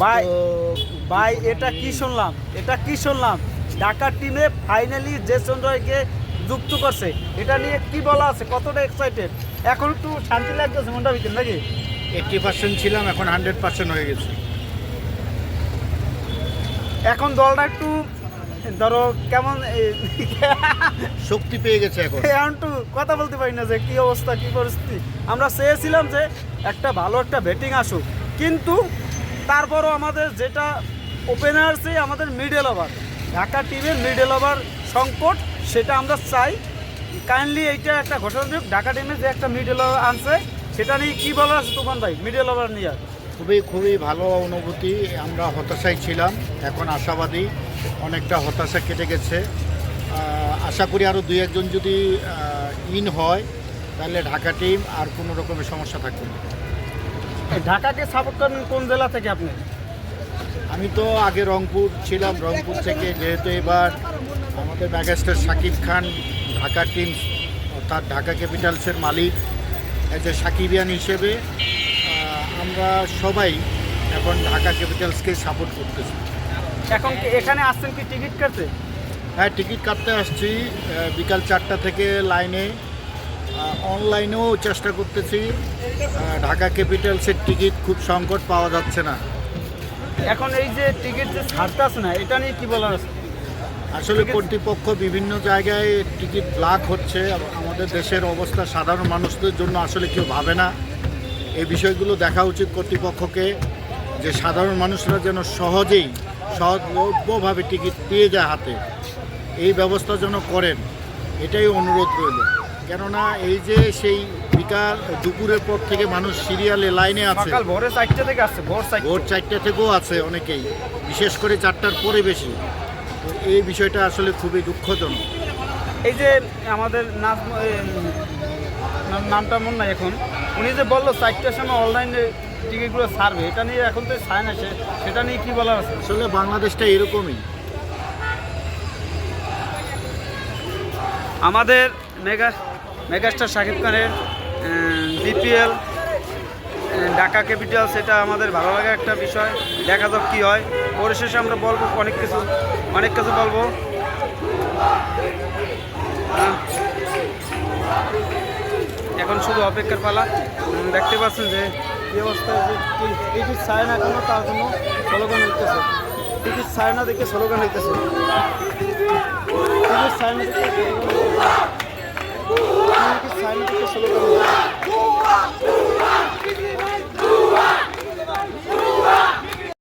ভাই ভাই এটা কি শুনলাম ঢাকার টিমে ফাইনালি জেসন রয়কে যুক্ত করছে, এটা নিয়ে কি বলা আছে, কতটা এক্সাইটেড? এখন একটু শান্তি লাগতেছে মনটা ভিতরে নাকি? 80% ছিলাম, এখন 100% হয়ে গেছে। এখন দলটা একটু ধরো কেমন শক্তি পেয়ে গেছে এখন। একটু কথা বলতে পারি না যে কি অবস্থা কি পরিস্থিতি। আমরা চেয়েছিলাম যে একটা ভালো একটা ব্যাটিং আসুক, কিন্তু তারপরও আমাদের যেটা ওপেনার্সে আমাদের মিডল ওভার, ঢাকা টিমের মিডল ওভার সংকট, সেটা আমরা চাই। কাইন্ডলি এইটা একটা ঘোষণা দিক, ঢাকা টিমে যে একটা মিডল ওভার আনছে সেটা নিয়ে কী বলার আছে তুফান ভাই, মিডল ওভার নিয়ে? খুবই ভালো অনুভূতি। আমরা হতাশায় ছিলাম, এখন আশাবাদী। অনেকটা হতাশা কেটে গেছে। আশা করি আরও 2-1 যদি ইন হয় তাহলে ঢাকা টিম আর কোনো রকমের সমস্যা থাকবে না। ঢাকাকে সাপোর্ট করেন কোন জেলা থেকে আপনি? আমি তো আগে রংপুর ছিলাম, রংপুর থেকে যেহেতু এবার আমাদের মেগাস্টার শাকিব খান ঢাকা টিম অর্থাৎ ঢাকা ক্যাপিটালসের মালিক, এজ এ সাকিবিয়ান হিসেবে আমরা সবাই এখন ঢাকা ক্যাপিটালসকে সাপোর্ট করতেছি। এখন কি এখানে আসছেন কি টিকিট কাটতে? হ্যাঁ, টিকিট কাটতে আসছি বিকাল 4টা থেকে লাইনে। অনলাইনেও চেষ্টা করতেছি। ঢাকা ক্যাপিটালসের টিকিট খুব সংকট, পাওয়া যাচ্ছে না। এখন এই যে টিকিট যে ছাড়তেছে না, এটা নিয়ে কি বলার আছে? আসলে কর্তৃপক্ষ বিভিন্ন জায়গায় টিকিট ব্লক হচ্ছে। আমাদের দেশের অবস্থা সাধারণ মানুষদের জন্য আসলে কেউ ভাবে না। এই বিষয়গুলো দেখা উচিত কর্তৃপক্ষকে, যে সাধারণ মানুষরা যেন সহজলভ্যভাবে টিকিট পেয়ে যায় হাতে, এই ব্যবস্থা যেন করেন, এটাই অনুরোধ রইল। কেননা এই যে সেই বিকাল দুপুরের পর থেকে মানুষ সিরিয়ালে লাইনে আছে, সকাল ভোরে 4টা থেকে আসছে, ভোর 4টা থেকেও আছে অনেকেই, বিশেষ করে 4টার পরে বেশি। তো এই বিষয়টা আসলে খুবই দুঃখজনক। এই যে আমাদের নামটা মনে নাই এখন, উনি যে বললো 4টার সময় অনলাইনে টিকিটগুলো ছাড়বে, এটা নিয়ে এখন তো ছায় না, সেটা নিয়ে কি বলার আছে? আসলে বাংলাদেশটা এরকমই। আমাদের মেগাস্টার শাকিব খানের বিপিএল ঢাকা ক্যাপিটালস, এটা আমাদের ভালো লাগার একটা বিষয়। দেখা যাক কী হয়, পরিশেষে আমরা বলবো অনেক কিছু বলবো। এখন শুধু অপেক্ষার পালা। দেখতে পাচ্ছেন যে কী অবস্থায়, যে টিকিট ছায় না কেন, তার জন্য স্লোগান হইতেছে। টিকিট ছায় না দেখে স্লোগান হইতেছে, টিকিট ছায় না দেখে স্লোগান।